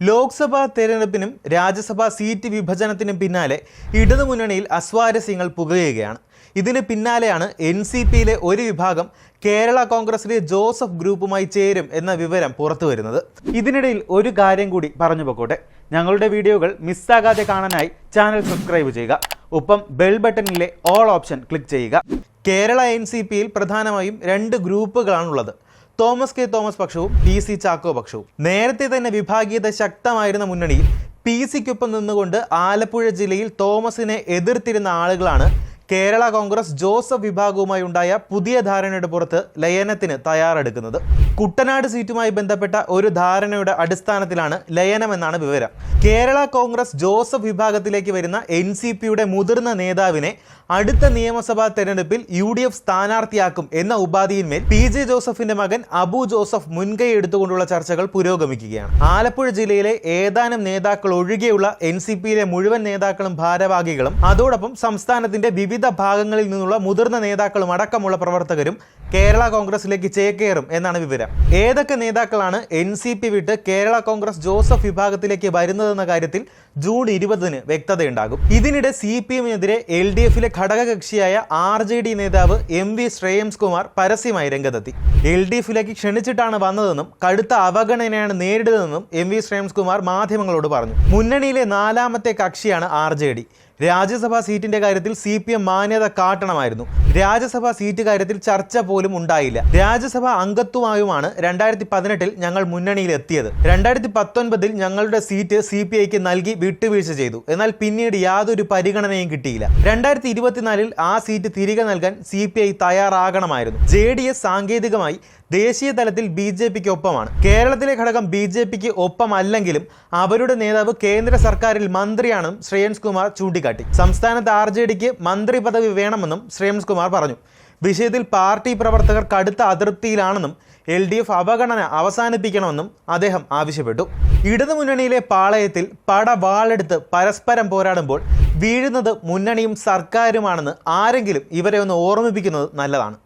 ലോക്സഭാ തെരഞ്ഞെടുപ്പിനും രാജ്യസഭാ seat വിഭജനത്തിനും പിന്നാലെ ഇടതുമുന്നണിയിൽ അസ്വാരസ്യങ്ങൾ പുകയുകയാണ്. ഇതിന് പിന്നാലെയാണ് NCPയിലെ ഒരു വിഭാഗം കേരള കോൺഗ്രസിലെ ജോസഫ് ഗ്രൂപ്പുമായി ചേരും എന്ന വിവരം പുറത്തുവരുന്നത്. ഇതിനിടയിൽ ഒരു കാര്യം കൂടി പറഞ്ഞു പോകട്ടെ. ഞങ്ങളുടെ വീഡിയോകൾ മിസ്സാകാതെ കാണാനായി ചാനൽ സബ്സ്ക്രൈബ് ചെയ്യുക. ഒപ്പം ബെൽ ബട്ടണിലെ ഓൾ ഓപ്ഷൻ ക്ലിക്ക് ചെയ്യുക. കേരള NCPയിൽ പ്രധാനമായും രണ്ട് ഗ്രൂപ്പുകളാണുള്ളത്. തോമസ് കെ തോമസ് പക്ഷവും PC ചാക്കോ പക്ഷവും. നേരത്തെ തന്നെ വിഭാഗീയത ശക്തമായിരുന്ന മുന്നണിയിൽ PCക്കൊപ്പം നിന്നുകൊണ്ട് ആലപ്പുഴ ജില്ലയിൽ തോമസിനെ എതിർത്തിരുന്ന ആളുകളാണ് കേരള കോൺഗ്രസ് ജോസഫ് വിഭാഗവുമായി ഉണ്ടായ പുതിയ ധാരണയുടെ പുറത്ത് ലയനത്തിന് തയ്യാറെടുക്കുന്നത്. കുട്ടനാട് സീറ്റുമായി ബന്ധപ്പെട്ട ഒരു ധാരണയുടെ അടിസ്ഥാനത്തിലാണ് ലയനമെന്നാണ് വിവരം. കേരള കോൺഗ്രസ് ജോസഫ് വിഭാഗത്തിലേക്ക് വരുന്ന NCPയുടെ മുതിർന്ന നേതാവിനെ അടുത്ത നിയമസഭാ തെരഞ്ഞെടുപ്പിൽ UDF സ്ഥാനാർത്ഥിയാക്കും എന്ന ഉപാധിയിന്മേൽ PJ ജോസഫിന്റെ മകൻ അബു ജോസഫ് മുൻകൈ എടുത്തുകൊണ്ടുള്ള ചർച്ചകൾ പുരോഗമിക്കുകയാണ്. ആലപ്പുഴ ജില്ലയിലെ ഏതാനും നേതാക്കൾ ഒഴികെയുള്ള NCPയിലെ മുഴുവൻ നേതാക്കളും ഭാരവാഹികളും അതോടൊപ്പം സംസ്ഥാനത്തിന്റെ വിവിധ ഭാഗങ്ങളിൽ നിന്നുള്ള മുതിർന്ന നേതാക്കളും അടക്കമുള്ള പ്രവർത്തകരും കേരള കോൺഗ്രസിലേക്ക് ചേക്കേറും എന്നാണ് വിവരം. ഏതൊക്കെ നേതാക്കളാണ് NCP വിട്ട് കേരള കോൺഗ്രസ് ജോസഫ് വിഭാഗത്തിലേക്ക് വരുന്നതെന്ന കാര്യത്തിൽ ജൂൺ 20-ന് വ്യക്തതയുണ്ടാകും. ഇതിനിടെ CPMനെതിരെ LDFിലെ ഘടകകക്ഷിയായ RJD നേതാവ് MV ശ്രേയംസ് കുമാർ പരസ്യമായി രംഗത്തെത്തി. LDFിലേക്ക് ക്ഷണിച്ചിട്ടാണ് വന്നതെന്നും കടുത്ത അവഗണനയാണ് നേരിടുന്നതെന്നും MV ശ്രേയംസ് കുമാർ മാധ്യമങ്ങളോട് പറഞ്ഞു. മുന്നണിയിലെ നാലാമത്തെ കക്ഷിയാണ് RJD. രാജ്യസഭാ സീറ്റിന്റെ കാര്യത്തിൽ CPM മാന്യത കാട്ടണമായിരുന്നു. രാജ്യസഭാ സീറ്റ് കാര്യത്തിൽ ചർച്ച പോലും ഉണ്ടായില്ല. രാജ്യസഭാ അംഗത്വമായുമാണ് 2018-ൽ ഞങ്ങൾ മുന്നണിയിൽ എത്തിയത്. 2019-ൽ ഞങ്ങളുടെ സീറ്റ് CPIക്ക് നൽകി വിട്ടുവീഴ്ച ചെയ്തു. എന്നാൽ പിന്നീട് യാതൊരു പരിഗണനയും കിട്ടിയില്ല. 2024-ൽ ആ സീറ്റ് തിരികെ നൽകാൻ CPI തയ്യാറാകണമായിരുന്നു. JDS സാങ്കേതികമായി ദേശീയ തലത്തിൽ BJPക്ക് ഒപ്പമാണ്. കേരളത്തിലെ ഘടകം BJPക്ക് ഒപ്പമല്ലെങ്കിലും അവരുടെ നേതാവ് കേന്ദ്ര സർക്കാരിൽ മന്ത്രിയാണെന്നും ശ്രേയംസ് കുമാർ ചൂണ്ടിക്കാട്ടി. സംസ്ഥാനത്ത് RJDക്ക് മന്ത്രി പദവി വേണമെന്നും ശ്രേയംസ് കുമാർ പറഞ്ഞു. വിഷയത്തിൽ പാർട്ടി പ്രവർത്തകർ കടുത്ത അതൃപ്തിയിലാണെന്നും LDF അവഗണന അവസാനിപ്പിക്കണമെന്നും അദ്ദേഹം ആവശ്യപ്പെട്ടു. ഇടതുമുന്നണിയിലെ പാളയത്തിൽ പടവാളെടുത്ത് പരസ്പരം പോരാടുമ്പോൾ വീഴുന്നത് മുന്നണിയും സർക്കാരുമാണെന്ന് ആരെങ്കിലും ഇവരെ ഒന്ന് ഓർമ്മിപ്പിക്കുന്നത് നല്ലതാണ്.